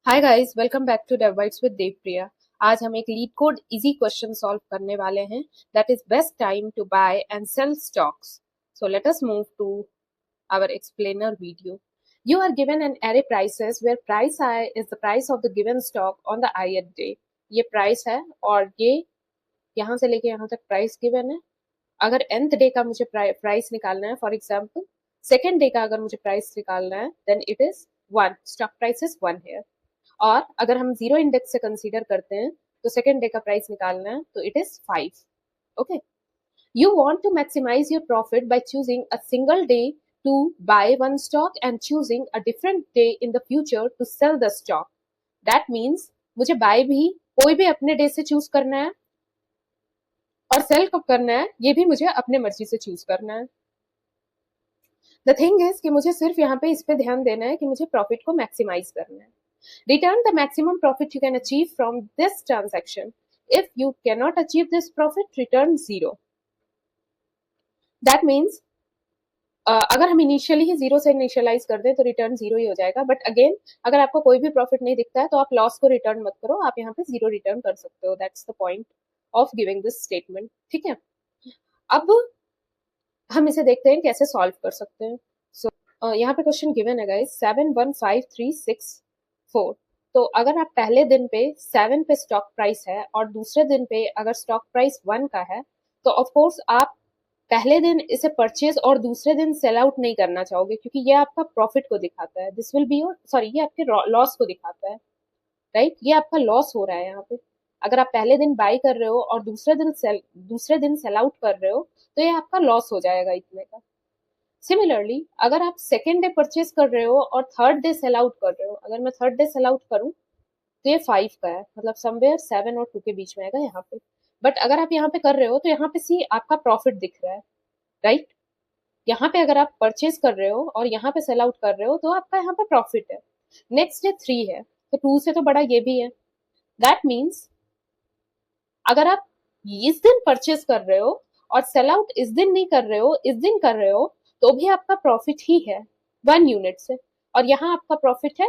Hi guys, welcome back to DevBytes with Devpriya. आज हम एक LeetCode easy question solve करने वाले हैं, that is best time to buy and sell stocks. So let us move to our explainer video. You are given an array prices where price I is the price of the given stock on the ith day. ये price है और ये यहाँ से लेके यहाँ तक price given है. अगर nth डे का मुझे प्राइस निकालना है, फॉर एग्जाम्पल सेकेंड डे का अगर मुझे प्राइस निकालना है, then it is 1. Stock price is 1 here. और अगर हम जीरो इंडेक्स से कंसीडर करते हैं तो सेकेंड डे का प्राइस निकालना है तो it is 5. Okay, you want to maximize your profit by choosing a single day to buy one stock and choosing a different day in the future to sell the stock. That means मुझे bye भी कोई भी अपने day से choose करना है और cell कब करना है ये भी मुझे अपने मर्जी से चूज करना है. द थिंग इज कि मुझे सिर्फ यहाँ पे इस पे ध्यान देना है कि मुझे प्रॉफिट को मैक्सिमाइज करना है. Return the maximum profit you can achieve from this transaction. If you cannot achieve this profit, return 0. That means अगर हम इनिशियली ही 0 से इनिशियलाइज कर दें तो रिटर्न 0 ही हो जाएगा. बट अगेन, अगर आपको कोई भी प्रॉफिट नहीं दिखता है तो आप लॉस को रिटर्न मत करो, आप यहाँ पे 0 रिटर्न कर सकते हो. That's the point of giving this statement. ठीक है, अब हम इसे देखते हैं कैसे सॉल्व कर सकते हैं. सो यहाँ पे क्वेश्चन गिवन है गाइस 7 1 5 3 6 4. तो अगर आप पहले दिन पे 7 पे स्टॉक प्राइस है और दूसरे दिन पे अगर स्टॉक प्राइस 1 का है तो ऑफ कोर्स आप पहले दिन इसे परचेज और दूसरे दिन सेल आउट नहीं करना चाहोगे, क्योंकि ये आपका प्रॉफिट को दिखाता है. This will be your sorry, ये आपके लॉस को दिखाता है. राइट, ये आपका लॉस हो रहा है यहाँ पे. अगर आप पहले दिन बाय कर रहे हो और दूसरे दिन सेल आउट कर रहे हो तो ये आपका लॉस हो जाएगा इतने का. सिमिलरली अगर आप सेकेंड डे परचेज कर रहे हो और थर्ड डे सेल आउट कर रहे हो, अगर मैं थर्ड डे सेल आउट करूं तो ये 5 का है, मतलब समवेयर 7 और 2 के बीच में आएगा यहाँ पे. बट अगर आप यहाँ पे कर रहे हो तो यहाँ पे सी आपका प्रॉफिट दिख रहा है. राइट, यहाँ पे अगर आप परचेज कर रहे हो और यहाँ पे सेल आउट कर रहे हो तो आपका यहाँ पे प्रॉफिट है. नेक्स्ट डे 3 है तो 2 से तो बड़ा ये भी है. दैट मीन्स अगर आप इस दिन परचेज कर रहे हो और सेल आउट इस दिन नहीं कर रहे हो, इस दिन कर रहे हो, तो भी आपका प्रॉफिट ही है 1 यूनिट से. और यहाँ आपका प्रॉफिट है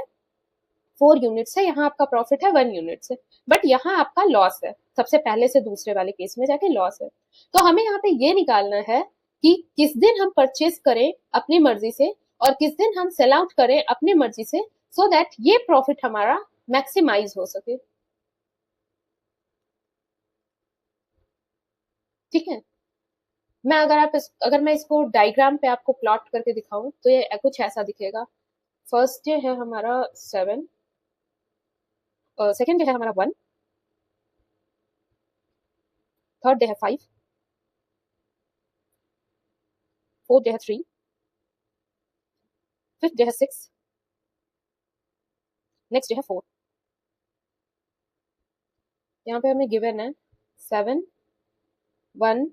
4 यूनिट से, यहाँ आपका प्रॉफिट है 1 यूनिट से. बट यहाँ आपका लॉस है, सबसे पहले से दूसरे वाले केस में जाके लॉस है. तो हमें यहाँ पे ये निकालना है कि किस दिन हम परचेज करें अपनी मर्जी से और किस दिन हम सेल आउट करें अपनी मर्जी से, सो दैट ये प्रॉफिट हमारा मैक्सिमाइज हो सके. ठीक है, अगर मैं इसको डायग्राम पे आपको प्लॉट करके दिखाऊं तो ये कुछ ऐसा दिखेगा. फर्स्ट डे है हमारा 7, सेकेंड डे है हमारा 1, थर्ड डे है 5, फोर्थ डे है 3, फिफ्थ डे है 6, नेक्स्ट डे है 4. यहाँ पे हमें गिवन है 7 1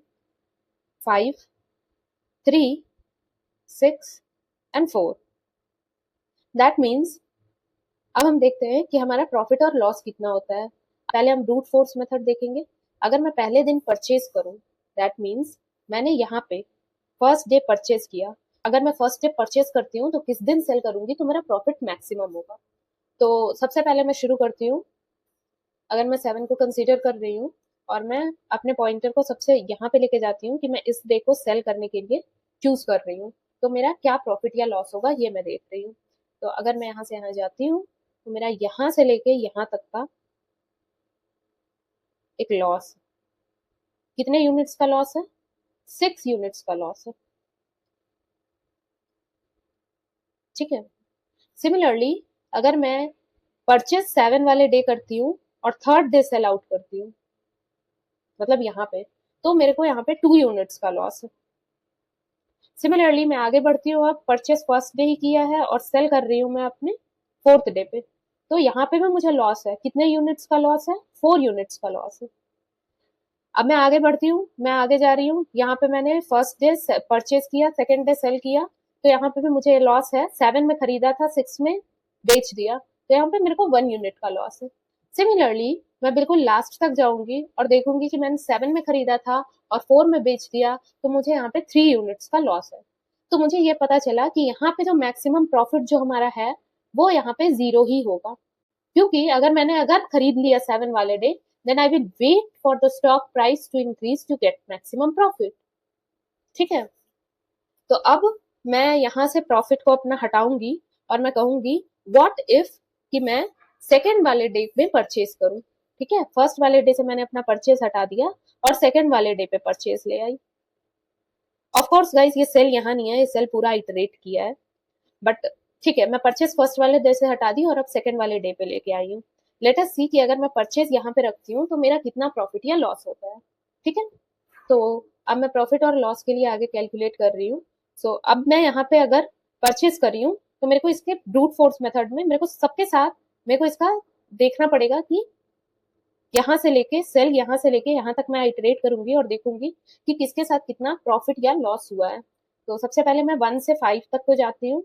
5 3 6 एंड 4. दैट मीन्स अब हम देखते हैं कि हमारा प्रॉफिट और लॉस कितना होता है. पहले हम ब्रूट फोर्स मेथड देखेंगे. अगर मैं पहले दिन परचेज करूं, दैट मीन्स मैंने यहाँ पे फर्स्ट डे परचेज किया. अगर मैं फर्स्ट डे परचेज करती हूँ तो किस दिन सेल करूंगी तो मेरा प्रॉफिट मैक्सिमम होगा. तो सबसे पहले मैं शुरू करती हूँ. अगर मैं 7 को कंसीडर कर रही हूँ और मैं अपने पॉइंटर को सबसे यहाँ पे लेके जाती हूँ कि मैं इस डे को सेल करने के लिए चूज कर रही हूँ, तो मेरा क्या प्रॉफिट या लॉस होगा ये मैं देख रही हूँ. तो अगर मैं यहाँ से यहाँ जाती हूँ तो मेरा यहाँ से लेके यहाँ तक का एक लॉस. कितने यूनिट्स का लॉस है? 6 यूनिट्स का लॉस है. ठीक है, सिमिलरली अगर मैं परचेज 7 वाले डे करती हूँ और थर्ड डे सेल आउट करती हूँ, मतलब यहाँ पे, तो मेरे को यहाँ पे 2 यूनिट्स का लॉस है. सिमिलरली मैं आगे बढ़ती हूँ, अब परचेज फर्स्ट डे ही किया है और सेल कर रही हूँ मैं अपने फोर्थ डे पे, तो यहाँ पे भी मुझे लॉस है. कितने यूनिट्स का लॉस है? 4 यूनिट्स का लॉस है. अब मैं आगे बढ़ती हूँ, मैं आगे जा रही हूँ. यहाँ पे मैंने फर्स्ट डे परचेज किया, सेकेंड डे सेल किया, तो यहाँ पे भी मुझे लॉस है. 7 में खरीदा था, 6 में बेच दिया, तो यहाँ पे मेरे को 1 यूनिट का लॉस है. सिमिलरली मैं बिल्कुल लास्ट तक जाऊंगी और देखूंगी कि मैंने 7 में खरीदा था और 4 में बेच दिया, तो मुझे यहाँ पे 3 यूनिट्स का लॉस है. तो मुझे ये पता चला कि यहाँ पे जो मैक्सिमम प्रॉफिट जो हमारा है वो यहाँ पे 0 ही होगा. क्योंकि अगर खरीद लिया 7 वाले day, then I will wait for the stock price to increase to get maximum profit. ठीक है, तो अब मैं यहाँ से प्रॉफिट को अपना हटाऊंगी और मैं कहूंगी व्हाट इफ कि मैं सेकेंड वाले डे पे परचेज करूं। ठीक है, फर्स्ट वाले डे से मैंने अपना परचेज हटा दिया और सेकेंड वाले डे पे परचेज ले आई। ऑफ कोर्स गाइस, ये सेल यहाँ नहीं है, ये सेल पूरा इटरेट किया है, बट ठीक है, मैं परचेज फर्स्ट वाले डे से हटा दी और अब सेकेंड वाले डे पे लेके आई हूँ। लेट अस सी कि अगर मैं परचेज यहाँ पे रखती हूँ तो मेरा कितना प्रॉफिट या लॉस होता है। ठीक है, तो अब मैं प्रॉफिट और लॉस के लिए आगे कैलकुलेट कर रही हूँ। सो अब मैं यहाँ पे अगर परचेज कर रही हूँ तो मेरे को इसके ब्रूट फोर्स मेथड में मेरे को सबके साथ मेरे को इसका देखना पड़ेगा कि यहाँ से लेके सेल यहाँ से लेके यहाँ तक मैं इटरेट करूंगी और देखूंगी कि किसके साथ कितना प्रॉफिट या लॉस हुआ है। तो सबसे पहले मैं 1 से 5 तक तो जाती हूँ।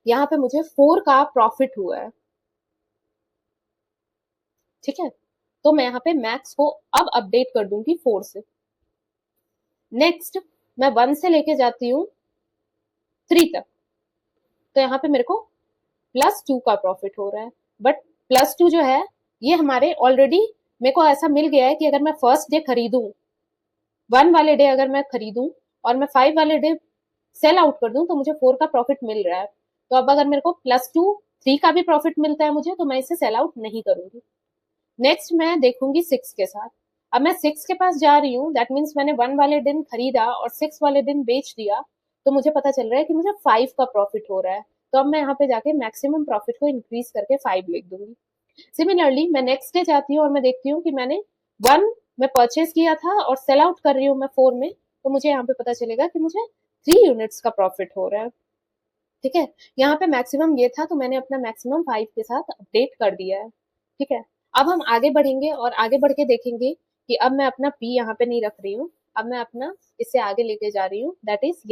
यहाँ पे मुझे 4 का प्रॉफिट हुआ है। ठीक है, तो मैं यहाँ पे मैक्स को अब अपडेट कर दूंगी 4 से। नेक्स्ट मैं 1 से लेके जाती हूँ 3 तक, तो यहाँ पे मेरे को +2 का प्रॉफिट हो रहा है। बट +2 जो है ये हमारे ऑलरेडी मेरे को ऐसा मिल गया है कि अगर मैं फर्स्ट डे खरीदूं, 1 वाले डे अगर मैं खरीदूं और मैं 5 वाले डे सेल आउट कर दूं तो मुझे 4 का प्रॉफिट मिल रहा है। तो अब अगर मेरे को +2 3 का भी प्रॉफिट मिलता है मुझे, तो मैं इसे सेल आउट नहीं करूंगी। नेक्स्ट मैं देखूंगी 6 के साथ। अब मैं 6 के पास जा रही हूँ, दैट मीन्स मैंने 1 वाले दिन खरीदा और 6 वाले दिन बेच दिया, तो मुझे पता चल रहा है कि मुझे 5 का प्रॉफिट हो रहा है। तो अब मैं यहाँ पे जाके मैक्सिमम प्रॉफिट को इंक्रीज करके 5 लिख दूंगी। सिमिलरली मैं नेक्स्ट डे जाती हूँ और मैं देखती हूँ कि मैंने 1 मैं परचेज किया था और सेल आउट कर रही हूँ मैं 4 में, तो मुझे यहाँ पे पता चलेगा कि मुझे 3 यूनिट्स का प्रॉफिट हो रहा है। ठीक है, यहाँ पे मैक्सिमम ये था तो मैंने अपना मैक्सिमम 5 के साथ अपडेट कर दिया है। ठीक है, अब हम आगे बढ़ेंगे और आगे बढ़ के देखेंगे कि अब मैं अपना पी यहाँ पे नहीं रख रही हूँ, अब मैं अपना इससे आगे लेके जा रही हूँ, दैट इज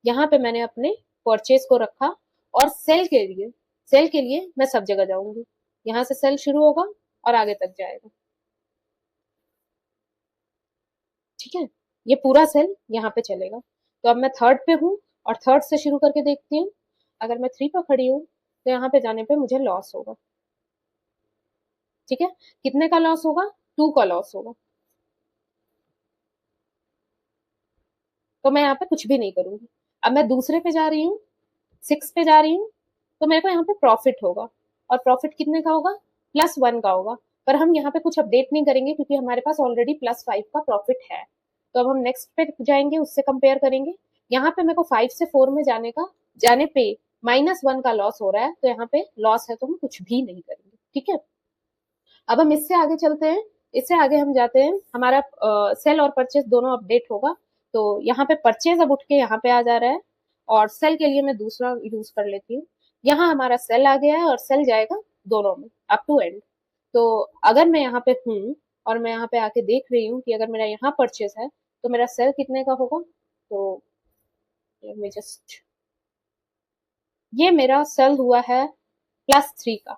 यहाँ पे मैंने अपने परचेज को रखा और सेल के लिए मैं सब जगह जाऊंगी। यहाँ से सेल शुरू होगा और आगे तक जाएगा। ठीक है, ये पूरा सेल यहाँ पे चलेगा। तो अब मैं थर्ड पे हूँ और थर्ड से शुरू करके देखती हूँ। अगर मैं 3 पे खड़ी हूँ तो यहाँ पे जाने पे मुझे लॉस होगा। ठीक है, कितने का लॉस होगा? 2 का लॉस होगा। तो मैं यहाँ पे कुछ भी नहीं करूंगी। अब मैं दूसरे पे जा रही हूँ, 6 पे जा रही हूँ, तो मेरे को यहाँ पे प्रॉफिट होगा और प्रॉफिट कितने का होगा? +1 का होगा। पर हम यहाँ पे कुछ अपडेट नहीं करेंगे क्योंकि हमारे पास ऑलरेडी +5 का प्रॉफिट है। तो अब हम नेक्स्ट पे जाएंगे, उससे कंपेयर करेंगे। यहाँ पे मेरे को 5 से 4 में जाने पे -1 का लॉस हो रहा है, तो यहाँ पे लॉस है तो हम कुछ भी नहीं करेंगे। ठीक है, अब हम इससे आगे चलते हैं। इससे आगे हम जाते हैं, हमारा सेल और परचेज दोनों अपडेट होगा। तो यहाँ पे परचेज अब उठ के यहाँ पे आ जा रहा है और सेल के लिए मैं दूसरा यूज कर लेती हूँ। यहाँ हमारा सेल आ गया है और सेल जाएगा दोनों में अप टू एंड। तो अगर मैं यहाँ पे हूँ और मैं यहाँ पे आके देख रही हूँ कि अगर मेरा यहाँ परचेज है तो मेरा सेल कितने का होगा? तो लेट मी जस्ट, ये मेरा सेल हुआ है +3 का।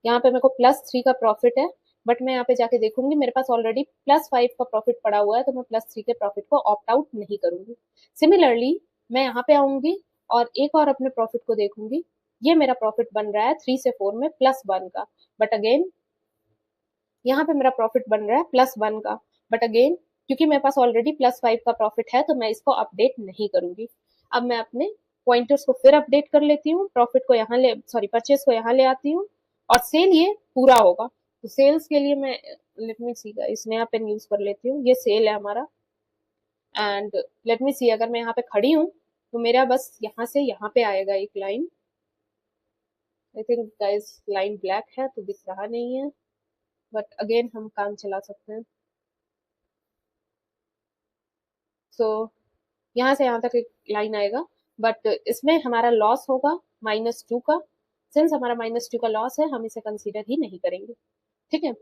यहाँ पे मेरे को +3 का प्रॉफिट है, बट मैं यहाँ पे जाके देखूंगी मेरे पास ऑलरेडी +5 का प्रॉफिट पड़ा हुआ है, तो मैं +3 के प्रॉफिट को ऑप्ट आउट नहीं करूंगी। सिमिलरली मैं यहाँ पे आऊंगी और एक और अपने प्रॉफिट को देखूंगी। ये मेरा प्रॉफिट बन रहा है 3 से 4 में +1 का, बट अगेन यहाँ पे मेरा प्रॉफिट बन रहा है +1 का, बट अगेन क्योंकि मेरे पास ऑलरेडी +5 का प्रॉफिट है तो मैं इसको अपडेट नहीं करूंगी। अब मैं अपने पॉइंटर्स को फिर अपडेट कर लेती हूँ, प्रॉफिट को यहाँ ले सॉरी परचेज को यहाँ ले आती हूँ और सेल ये पूरा होगा। तो सेल्स के लिए मैं लेट मी सी गाइस नया पेन यूज कर लेती हूँ। ये सेल है हमारा एंड लेट मी सी, अगर मैं यहाँ पे खड़ी हूँ तो मेरा बस यहाँ से यहाँ पे आएगा एक line. I think guys line black है तो दिख रहा नहीं है, बट अगेन हम काम चला सकते हैं। सो यहाँ से यहाँ तक एक लाइन आएगा, बट इसमें हमारा लॉस होगा -2 का। सिंस हमारा -2 का लॉस है हम इसे कंसीडर ही नहीं करेंगे। ठीक है,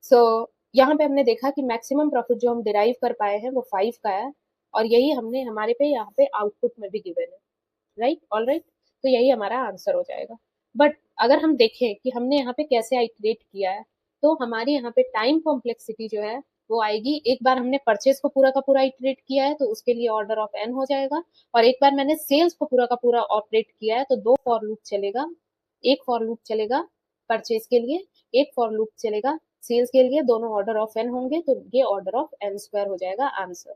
सो यहाँ पे हमने देखा कि मैक्सिमम प्रॉफिट जो हम डिराइव कर पाए हैं वो 5 का है और यही हमने हमारे पे यहाँ पे आउटपुट में भी गिवन है। राइट, ऑल राइट, तो यही हमारा आंसर हो जाएगा। बट अगर हम देखें कि हमने यहाँ पे कैसे आइटरेट किया है, तो हमारी यहाँ पे टाइम कॉम्प्लेक्सिटी जो है वो आएगी। एक बार हमने परचेज को पूरा का पूरा इटरेट किया है तो उसके लिए ऑर्डर ऑफ एन हो जाएगा, और एक बार मैंने सेल्स को पूरा का पूरा ऑपरेट किया है तो दो फॉर लूप चलेगा। एक फॉर लूप चलेगा परचेज के लिए, एक फॉर लूप चलेगा सेल्स के लिए, दोनों ऑर्डर ऑफ एन होंगे तो ये ऑर्डर ऑफ एन स्क्वायर हो जाएगा आंसर।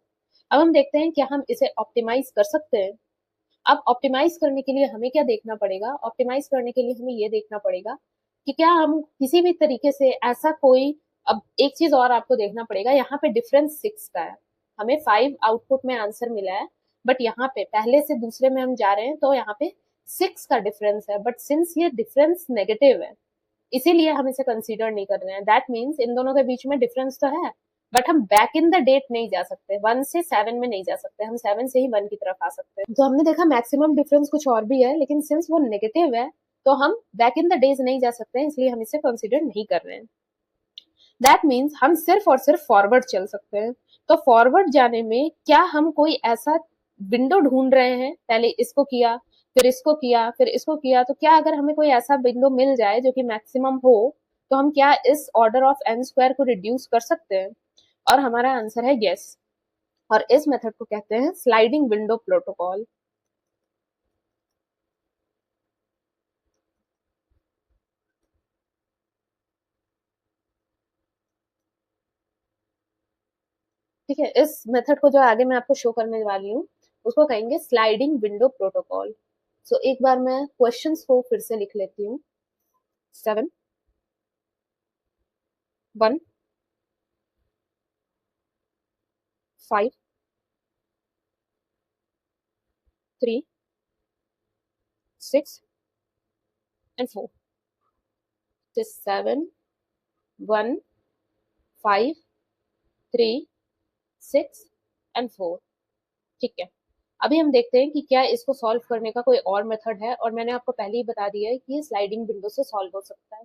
अब हम देखते हैं क्या हम इसे ऑप्टिमाइज कर सकते हैं। अब ऑप्टिमाइज करने के लिए हमें क्या देखना पड़ेगा, ऑप्टिमाइज करने के लिए हमें ये देखना पड़ेगा कि क्या हम किसी भी तरीके से ऐसा कोई, अब एक चीज और आपको देखना पड़ेगा, यहाँ पे डिफरेंस 6 का है, हमें 5 आउटपुट में आंसर मिला है, बट यहाँ पे पहले से दूसरे में हम जा रहे हैं तो यहाँ पे 6 का डिफरेंस है, बट सिंस ये डिफरेंस नेगेटिव है इसीलिए हम इसे कंसीडर नहीं कर रहे हैं। दैट मीन्स इन दोनों के बीच में डिफरेंस तो है, बट हम बैक इन द डेट नहीं जा सकते, 1 से 7 में नहीं जा सकते, हम 7 से ही 1 की तरफ आ सकते हैं। तो हमने देखा मैक्सिमम डिफरेंस कुछ और भी है, लेकिन सिंस वो नेगेटिव है तो हम बैक इन द डेज नहीं जा सकते हैं, इसलिए हम इसे कंसिडर नहीं कर रहे हैं। दैट मीन्स हम सिर्फ और सिर्फ फॉरवर्ड चल सकते हैं। तो फॉरवर्ड जाने में क्या हम कोई ऐसा विंडो ढूंढ रहे हैं, पहले इसको किया फिर इसको किया फिर इसको किया, तो क्या अगर हमें कोई ऐसा विंडो मिल जाए जो कि मैक्सिमम हो तो हम क्या इस ऑर्डर ऑफ एन स्क्वायर को रिड्यूस कर सकते हैं? और हमारा आंसर है यस, और इस मेथड को कहते हैं स्लाइडिंग विंडो प्रोटोकॉल। ठीक है, इस मेथड को जो आगे मैं आपको शो करने वाली हूँ उसको कहेंगे स्लाइडिंग विंडो प्रोटोकॉल। सो एक बार मैं क्वेश्चंस को फिर से लिख लेती हूँ। 7 1 5 3 6 and 4। This 7 1 5 3 6 and 4। ठीक है, अभी हम देखते हैं कि क्या इसको सॉल्व करने का कोई और मेथड है, और मैंने आपको पहले ही बता दिया है कि ये स्लाइडिंग विंडो से सॉल्व हो सकता है।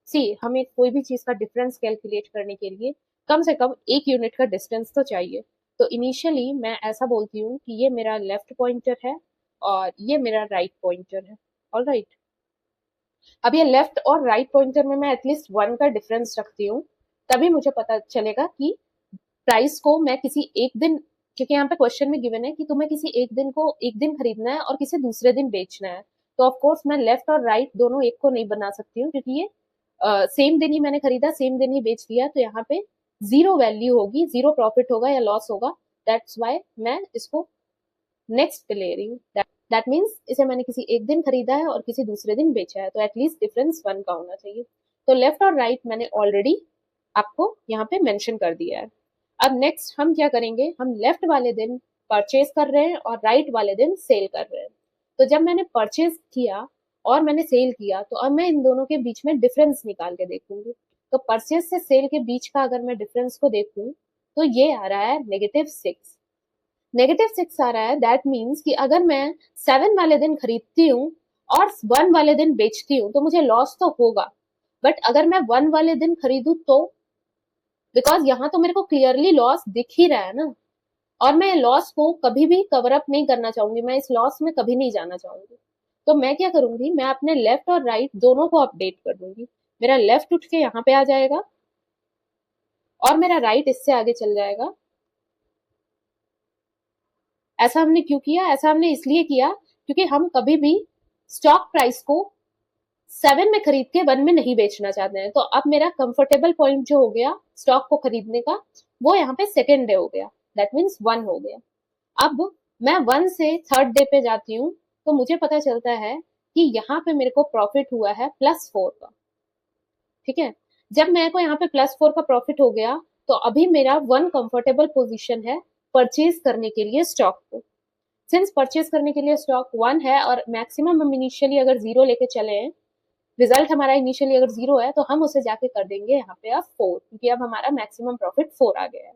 सी, हमें कोई भी चीज का डिफरेंस कैलकुलेट करने के लिए कम से कम 1 यूनिट का डिस्टेंस तो चाहिए। तो इनिशियली मैं ऐसा बोलती हूँ कि ये मेरा लेफ्ट पॉइंटर है और ये मेरा राइट पॉइंटर है। ऑल राइट, अब ये लेफ्ट और राइट पॉइंटर में मैं एटलीस्ट 1 का डिफरेंस रखती हूँ, तभी मुझे पता चलेगा कि प्राइस को मैं किसी एक दिन, क्योंकि यहाँ पे क्वेश्चन में गिवन है कि तुम्हें किसी एक दिन को एक दिन खरीदना है और किसी दूसरे दिन बेचना है, तो ऑफ कोर्स मैं लेफ्ट और राइट दोनों एक को नहीं बना सकती हूँ, क्योंकि ये सेम दिन ही मैंने खरीदा सेम दिन ही बेच दिया, तो यहाँ पे जीरो वैल्यू होगी, जीरो प्रॉफिट होगा या लॉस होगा। दैट्स वाई मैं इसको नेक्स्ट पे ले रही हूँ। दैट मीन्स इसे मैंने किसी एक दिन खरीदा है और किसी दूसरे दिन बेचा है, तो एटलीस्ट डिफरेंस 1 का होना चाहिए। तो लेफ्ट और राइट मैंने ऑलरेडी आपको यहाँ पे मेंशन कर दिया है। अब नेक्स्ट हम क्या करेंगे, हम लेफ्ट वाले दिन परचेज कर रहे हैं और राइट वाले दिन सेल कर रहे हैं। तो जब मैंने परचेज किया और मैंने सेल किया तो अब मैं इन दोनों के बीच में डिफरेंस निकाल के देखूंगी। तो परचेज से सेल के बीच का अगर मैं डिफरेंस को देखूं तो ये आ रहा है -6। -6 आ रहा है, दैट मीन्स कि अगर मैं 7 वाले दिन खरीदती हूँ और 1 वाले दिन बेचती हूँ तो मुझे लॉस तो होगा, बट अगर मैं 1 वाले दिन खरीदू तो, बिकॉज यहाँ तो मेरे को क्लियरली लॉस दिख ही रहा है ना, और मैं लॉस को कभी भी कवर अप नहीं करना चाहूंगी, मैं इस लॉस में कभी नहीं जाना चाहूंगी। तो मैं क्या करूंगी, मैं अपने लेफ्ट और राइट दोनों को अपडेट कर दूंगी। मेरा लेफ्ट उठ के यहाँ पे आ जाएगा और मेरा राइट इससे आगे चल जाएगा। ऐसा हमने क्यों किया, ऐसा हमने इसलिए किया क्योंकि हम कभी भी स्टॉक प्राइस को 7 में खरीद के 1 में नहीं बेचना चाहते हैं। तो अब मेरा कंफर्टेबल पॉइंट जो हो गया स्टॉक को खरीदने का, वो यहाँ पे सेकेंड डे हो गया, दैट मीन्स 1 हो गया। अब मैं 1 से थर्ड डे पे जाती हूँ तो मुझे पता चलता है कि यहाँ पे मेरे को प्रॉफिट हुआ है +4 का। ठीक है, जब मेरे को यहाँ पे +4 का प्रॉफिट हो गया तो अभी मेरा 1 कंफर्टेबल पोजीशन है परचेज करने के लिए स्टॉक को। सिंस परचेज करने के लिए स्टॉक 1 है और मैक्सिमम हम इनिशियली अगर 0 लेके चले हैं, रिजल्ट हमारा इनिशियली अगर 0 है तो हम उसे जाके कर देंगे यहाँ पे अब 4, क्योंकि अब हमारा मैक्सिमम प्रॉफिट 4 आ गया है।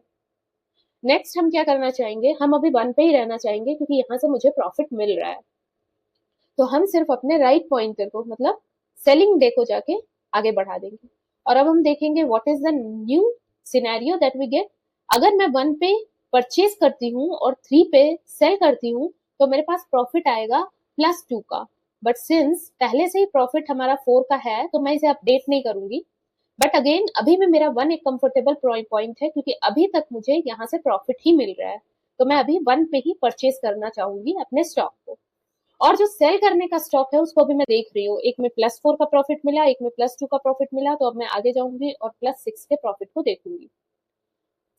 नेक्स्ट हम क्या करना चाहेंगे, हम अभी 1 पे ही रहना चाहेंगे क्योंकि यहाँ से मुझे प्रॉफिट मिल रहा है। तो हम सिर्फ अपने राइट पॉइंटर को, मतलब सेलिंग डे को जाके आगे बढ़ा देंगे। और अब हम देखेंगे what is the new scenario that we get. अगर मैं 1 पे परचेज करती हूँ और 3 पे सेल करती हूँ तो मेरे पास प्रॉफिट आएगा +2 का, बट सिंस पहले से ही प्रॉफिट हमारा 4 का है तो मैं इसे अपडेट नहीं करूंगी, बट अगेन अभी भी मेरा 1 एक कंफर्टेबल पॉइंट है, क्योंकि अभी तक मुझे यहाँ से प्रॉफिट ही मिल रहा है, तो मैं अभी 1 पे ही परचेज करना चाहूंगी अपने स्टॉक को। और जो सेल करने का स्टॉक है उसको भी मैं देख रही हूँ, एक में +4 का प्रॉफिट मिला, एक में +2 का प्रॉफिट मिला, तो अब मैं आगे जाऊंगी और +6 के प्रॉफिट को देखूंगी।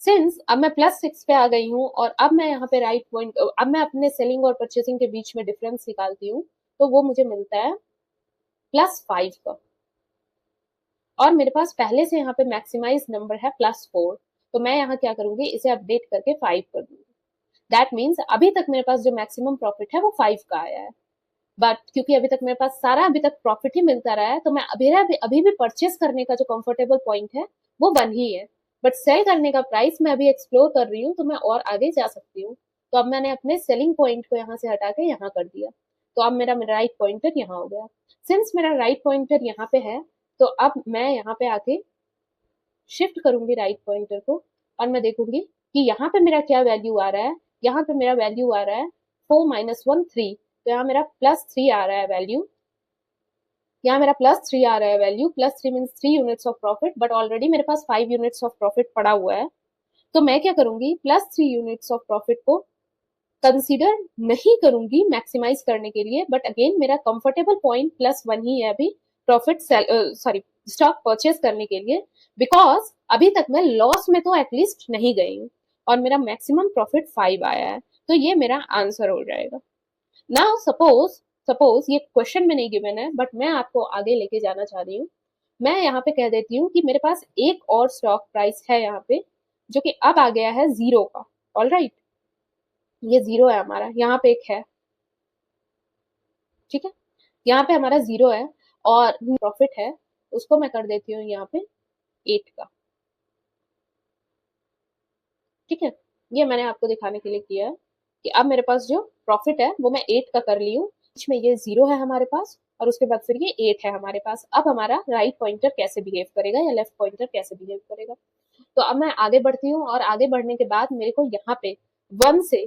सिंस अब मैं +6 पे आ गई हूँ और अब मैं यहाँ पे राइट पॉइंट, अब मैं अपने सेलिंग और परचेसिंग के बीच में डिफरेंस निकालती हूँ, तो वो मुझे मिलता है +5 का। और मेरे पास पहले से यहाँ पे मैक्सिमाइज नंबर है +4, तो मैं यहाँ क्या करूंगी, इसे अपडेट करके 5 कर दूंगी। दैट मीन्स अभी तक मेरे पास जो मैक्सिमम प्रॉफिट है वो 5 का आया है। बट क्योंकि अभी तक मेरे पास सारा अभी तक प्रॉफिट ही मिलता रहा है, तो मैं अभी भी परचेस करने का जो कंफर्टेबल पॉइंट है वो 1 ही है। बट सेल करने का प्राइस मैं अभी एक्सप्लोर कर रही हूँ, तो मैं और आगे जा सकती हूँ। तो अब मैंने अपने सेलिंग पॉइंट को यहाँ से हटा के यहाँ कर दिया, तो अब मेरा राइट पॉइंटर यहाँ हो गया। सिंस मेरा राइट पॉइंटर यहाँ पे है, तो अब मैं यहाँ पे आके शिफ्ट करूंगी राइट पॉइंटर को, और मैं देखूंगी कि यहाँ पे मेरा क्या वैल्यू आ रहा है। यहाँ पे मेरा वैल्यू आ रहा है 4 - 1 3, तो यहाँ मेरा +3 आ रहा है वैल्यू। यहाँ मेरा +3 आ रहा है value, +3 means 3 units of profit, but already मेरे पास 5 यूनिट्स ऑफ प्रॉफिट पड़ा हुआ है। तो मैं क्या करूंगी, +3 यूनिट्स ऑफ प्रॉफिट को कंसीडर नहीं करूंगी मैक्सिमाइज करने के लिए, बट अगेन मेरा कंफर्टेबल पॉइंट +1 ही है अभी प्रॉफिट सॉरी स्टॉक परचेज करने के लिए, बिकॉज अभी तक मैं लॉस में तो एटलीस्ट नहीं गई हूँ और मेरा मैक्सिमम प्रॉफिट 5 आया है, तो ये मेरा आंसर हो जाएगा। नाउ सपोज सपोज ये क्वेश्चन में नहीं गिवन है, बट मैं आपको आगे लेके जाना चाह रही हूँ। मैं यहाँ पे कह देती हूँ कि मेरे पास एक और स्टॉक प्राइस है यहाँ पे, जो कि अब आ गया है 0 का। ऑल राइट, ये 0 है हमारा, यहाँ पे एक है, ठीक है, यहाँ पे हमारा 0 है, और प्रॉफिट है उसको मैं कर देती हूँ यहाँ पे 8 का। ठीक है, ये मैंने आपको दिखाने के लिए किया है कि अब मेरे पास जो प्रॉफिट है वो मैं 8 का कर ली हूँ, बीच में ये 0 है हमारे पास, और उसके बाद फिर ये 8 है हमारे पास। अब हमारा राइट पॉइंटर कैसे बिहेव करेगा या लेफ्ट पॉइंटर कैसे बिहेव करेगा, तो अब मैं आगे बढ़ती हूँ, और आगे बढ़ने के बाद मेरे को यहाँ पे 1 से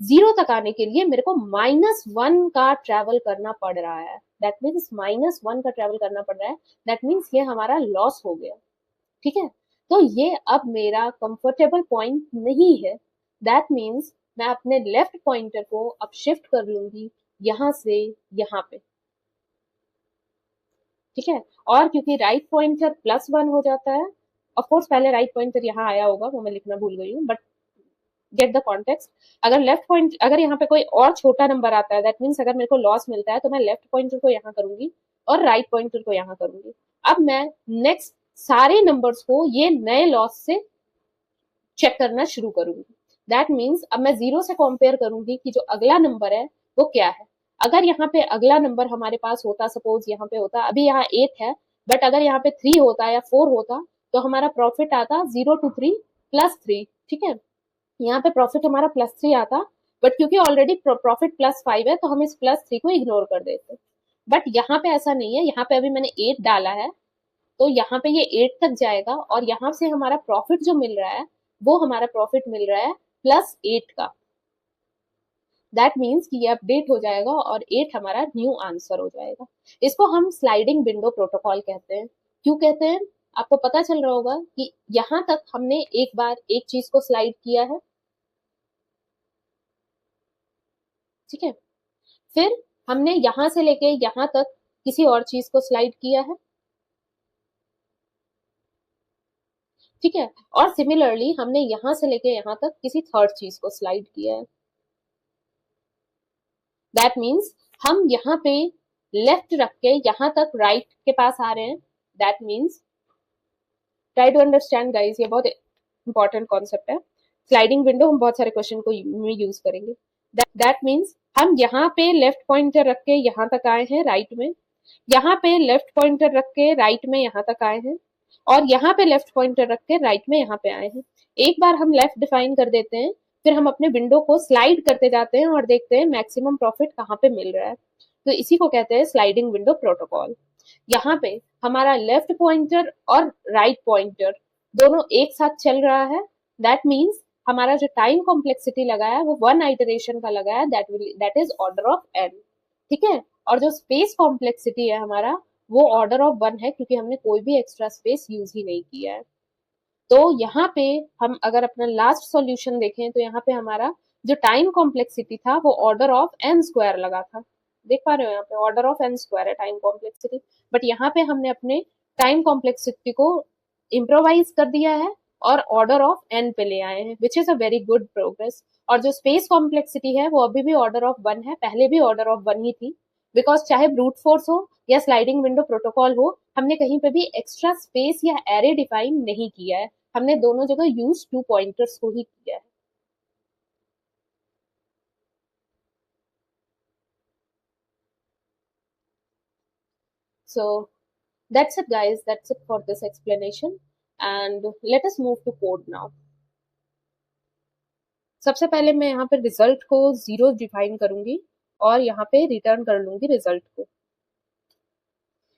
0 तक आने के लिए मेरे को -1 का ट्रेवल करना पड़ रहा है। दैट मीन्स -1 का ट्रेवल करना पड़ रहा है, दैट मीन्स ये हमारा लॉस हो गया। ठीक है, तो ये अब मेरा कंफर्टेबल पॉइंट नहीं है। दैट मीन्स मैं अपने लेफ्ट पॉइंटर को अब शिफ्ट कर लूंगी यहाँ से यहाँ पे। ठीक है, और क्योंकि राइट पॉइंटर +1 हो जाता है, ऑफ कोर्स पहले राइट पॉइंटर यहाँ आया होगा, वो मैं लिखना भूल गई हूँ, बट गेट द कॉन्टेक्स्ट। अगर लेफ्ट पॉइंट, अगर यहाँ पे कोई और छोटा नंबर आता है, दैट मीन्स अगर मेरे को लॉस मिलता है, तो मैं लेफ्ट पॉइंटर को यहाँ करूंगी और राइट पॉइंटर को यहाँ करूंगी। अब मैं नेक्स्ट सारे नंबर्स को ये नए लॉस से चेक करना शुरू करूंगी। दैट मीन्स अब मैं 0 से कंपेयर करूंगी कि जो अगला नंबर है वो क्या है। अगर यहाँ पे अगला नंबर हमारे पास होता, सपोज यहाँ पे होता, अभी यहाँ 8 है, बट अगर यहाँ पे 3 होता या 4 होता, तो हमारा प्रॉफिट आता 0 to 3 +3। ठीक है, यहाँ पे प्रॉफिट हमारा +3 आता, बट क्योंकि ऑलरेडी प्रॉफिट +5 है, तो हम इस +3 को इग्नोर कर देते। बट यहाँ पे ऐसा नहीं है, यहाँ पे अभी मैंने 8 डाला है, तो यहाँ पे ये 8 तक जाएगा, और यहाँ से हमारा प्रॉफिट जो मिल रहा है वो हमारा प्रॉफिट मिल रहा है +8 का। दैट मीन्स कि ये अपडेट हो जाएगा और 8 हमारा न्यू आंसर हो जाएगा। इसको हम स्लाइडिंग विंडो प्रोटोकॉल कहते हैं। क्यों कहते हैं, आपको पता चल रहा होगा कि यहाँ तक हमने एक बार एक चीज को स्लाइड किया है, ठीक है, फिर हमने यहां से लेके यहां तक किसी और चीज को स्लाइड किया है, ठीक है, और सिमिलरली हमने यहां से लेके यहां तक किसी थर्ड चीज को स्लाइड किया है। दैट मीन्स हम यहाँ पे लेफ्ट रख के यहाँ तक राइट के पास आ रहे हैं। That means try to understand guys, ये बहुत इंपॉर्टेंट कॉन्सेप्ट है। स्लाइडिंग विंडो हम बहुत सारे क्वेश्चन को में यूज करेंगे। दैट मीन्स हम यहाँ पे लेफ्ट पॉइंटर रख के यहाँ तक आए हैं राइट में, यहाँ पे लेफ्ट पॉइंटर रख के राइट में यहाँ तक आए हैं, और यहाँ पे लेफ्ट पॉइंटर रख के राइट में यहाँ पे आए हैं। एक बार हम लेफ्ट डिफाइन कर देते हैं, फिर हम अपने विंडो को स्लाइड करते जाते हैं और देखते हैं मैक्सिमम प्रॉफिट कहाँ पे मिल रहा है। तो इसी को कहते हैं स्लाइडिंग विंडो प्रोटोकॉल। यहाँ पे हमारा लेफ्ट पॉइंटर और राइट पॉइंटर दोनों एक साथ चल रहा है। दैट मीन्स हमारा जो टाइम कॉम्प्लेक्सिटी लगा है वो 1 आइटरेशन का लगा है, that is order of n। ठीक है, और जो स्पेस कॉम्प्लेक्सिटी है हमारा वो ऑर्डर ऑफ 1 है क्योंकि हमने कोई भी एक्स्ट्रा स्पेस यूज ही नहीं किया है। तो यहाँ पे हम अगर अपना लास्ट सॉल्यूशन देखें तो यहाँ पे हमारा जो टाइम कॉम्प्लेक्सिटी था वो ऑर्डर ऑफ एन स्क्वायर लगा था। देख पा रहे हो यहाँ पे ऑर्डर ऑफ एन स्क्वायर है टाइम कॉम्प्लेक्सिटी, बट यहाँ पे हमने अपने टाइम कॉम्प्लेक्सिटी को इम्प्रोवाइज कर दिया है और ऑर्डर ऑफ एन पे ले आए हैं, which is a very good progress. और जो स्पेस कॉम्प्लेक्सिटी है वो अभी भी ऑर्डर ऑफ 1 है, पहले भी ऑर्डर ऑफ 1 ही थी, बिकॉज चाहे ब्रूट फोर्स हो या स्लाइडिंग विंडो प्रोटोकॉल हो, हमने कहीं पे भी एक्स्ट्रा स्पेस या एरे डिफाइन नहीं किया है, हमने दोनों जगह यूज 2 पॉइंटर्स को ही किया है। So that's it guys, that's it for this explanation and let us move to code now. सबसे पहले मैं यहाँ पे रिजल्ट को 0 डिफाइन करूंगी और यहाँ पे रिटर्न कर लूंगी रिजल्ट को।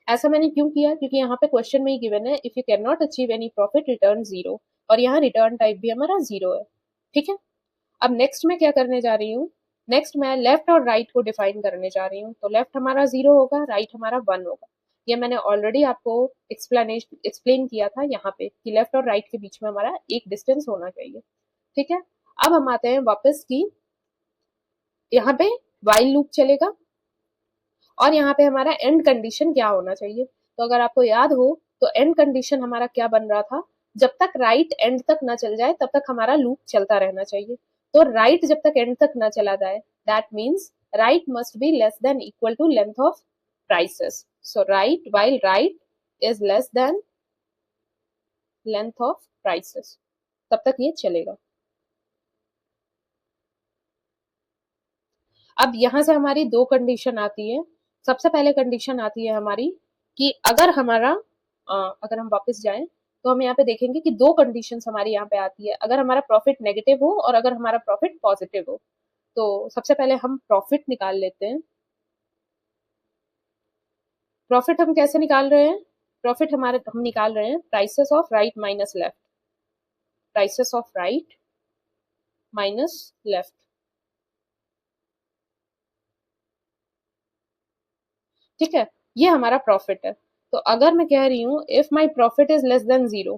ऐसा मैंने क्यों किया, क्योंकि यहाँ पे क्वेश्चन में ही गिवन है if you can not achieve any profit return 0, और यहाँ रिटर्न टाइप भी हमारा 0 है। ठीक है, अब नेक्स्ट मैं क्या करने जा रही हूँ, नेक्स्ट मैं लेफ्ट और राइट को डिफाइन करने जा रही हूँ। तो लेफ्ट हमारा 0 होगा, राइट हमारा 1 होगा। ये मैंने ऑलरेडी आपको एक्सप्लेन किया था यहाँ पे कि लेफ्ट और राइट के बीच में हमारा एक डिस्टेंस होना चाहिए। ठीक है, अब हम आते हैं वापस की यहाँ पे वाइल लूप चलेगा और यहाँ पे हमारा एंड कंडीशन क्या होना चाहिए। तो अगर आपको याद हो तो एंड कंडीशन हमारा क्या बन रहा था, जब तक राइट एंड तक ना चल जाए तब तक हमारा लूप चलता रहना चाहिए। तो राइट जब तक एंड तक ना चला जाए, that means right must be less than equal to length of prices. So right while right is less than length of prices, तब तक ये चलेगा। अब यहाँ से हमारी दो कंडीशन आती है। सबसे पहले कंडीशन आती है हमारी कि अगर हमारा अगर हम वापस जाएं तो हम यहाँ पे देखेंगे कि दो कंडीशन हमारी यहाँ पे आती है, अगर हमारा प्रॉफिट नेगेटिव हो और अगर हमारा प्रॉफिट पॉजिटिव हो। तो सबसे पहले हम प्रॉफिट निकाल लेते हैं। प्रॉफिट हम कैसे निकाल रहे हैं, प्रॉफिट हमारे हम निकाल रहे हैं prices of right minus left, prices of right minus left. ठीक है, ये हमारा प्रॉफिट है। तो अगर मैं कह रही हूं if my profit is less then 0,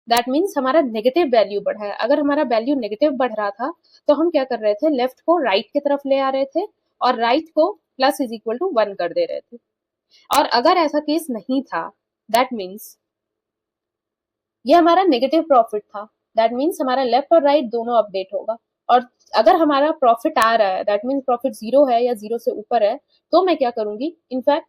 that means हमारा नेगेटिव वैल्यू बढ़ा है। अगर हमारा वैल्यू नेगेटिव बढ़ रहा था तो हम क्या कर रहे थे, लेफ्ट को राइट की तरफ ले आ रहे थे और राइट को प्लस इज इक्वल टू 1 कर दे रहे थे। और अगर ऐसा केस नहीं था, दैट मीन्स ये हमारा नेगेटिव प्रॉफिट था, दैट मीन्स हमारा लेफ्ट और राइट दोनों अपडेट होगा। और अगर हमारा प्रॉफिट आ रहा है, दैट मीन्स प्रॉफिट 0 है या 0 से ऊपर है, तो मैं क्या करूंगी, इनफैक्ट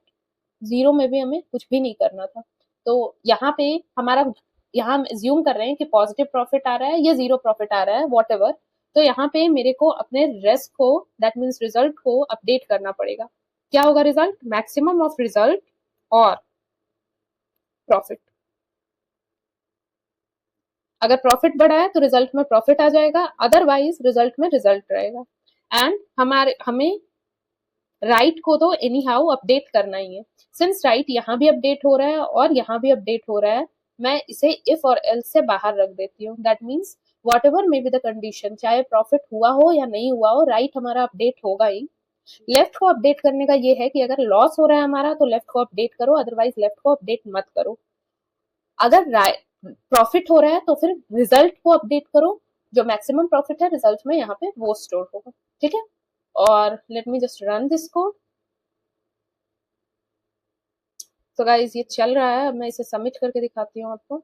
0 में भी हमें कुछ भी नहीं करना था। तो यहाँ पे हमारा, यहाँ हम एज्यूम कर रहे हैं कि पॉजिटिव प्रॉफिट आ रहा है या 0 प्रॉफिट आ रहा है, वॉट एवर। तो यहाँ पे मेरे को अपने रेस्ट को, दैट मीन्स रिजल्ट को अपडेट करना पड़ेगा। क्या होगा रिजल्ट, मैक्सिमम ऑफ रिजल्ट और प्रॉफिट। अगर प्रॉफिट बढ़ा है तो रिजल्ट में प्रॉफिट आ जाएगा, अदरवाइज रिजल्ट में रिजल्ट रहेगा। एंड हमें राइट को तो एनी हाउ अपडेट करना ही है। सिंस राइट यहाँ भी अपडेट हो रहा है और यहाँ भी अपडेट हो रहा है, मैं इसे इफ और एल्स से बाहर रख देती हूँ। That means what ever may be the condition, चाहे प्रॉफिट हुआ हो या नहीं हुआ हो, राइट हमारा अपडेट होगा ही। लेफ्ट को अपडेट करने का ये है कि अगर लॉस हो रहा है हमारा तो लेफ्ट को अपडेट करो, अदरवाइज लेफ्ट को अपडेट मत करो। अगर प्रॉफिट हो रहा है तो फिर रिजल्ट को अपडेट करो, जो मैक्सिमम प्रॉफिट है रिजल्ट में यहाँ पे वो स्टोर होगा। ठीक है, और let me just run this code. तो गाइज ये चल रहा है, अब मैं इसे सबमिट करके दिखाती हूँ आपको।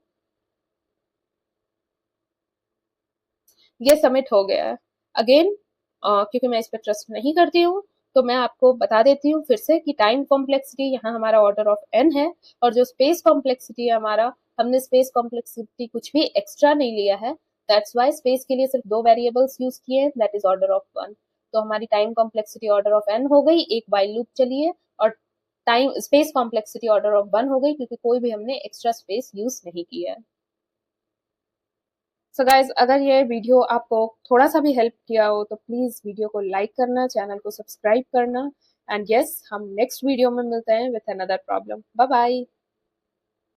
ये सबमिट हो गया है। अगेन क्योंकि मैं इस पर ट्रस्ट नहीं करती हूँ तो मैं आपको बता देती हूँ फिर से कि टाइम कॉम्प्लेक्सिटी यहाँ हमारा ऑर्डर ऑफ एन है, और जो स्पेस कॉम्प्लेक्सिटी है हमारा, हमने स्पेस कॉम्प्लेक्सिटी कुछ भी एक्स्ट्रा नहीं लिया है, दैट्स वाई स्पेस के लिए सिर्फ 2 वेरिएबल्स यूज किए हैं, दैट इज ऑर्डर ऑफ 1। तो हमारी time complexity order of n हो गई, एक वाइल लूप चली है, और time space complexity order of 1 हो गई क्योंकि कोई भी हमने एक्स्ट्रा स्पेस यूज नहीं किया है। सो गाइज अगर ये वीडियो आपको थोड़ा सा भी हेल्प किया हो तो प्लीज वीडियो को लाइक करना, चैनल को सब्सक्राइब करना, एंड यस हम नेक्स्ट वीडियो में मिलते हैं with another problem. Bye bye.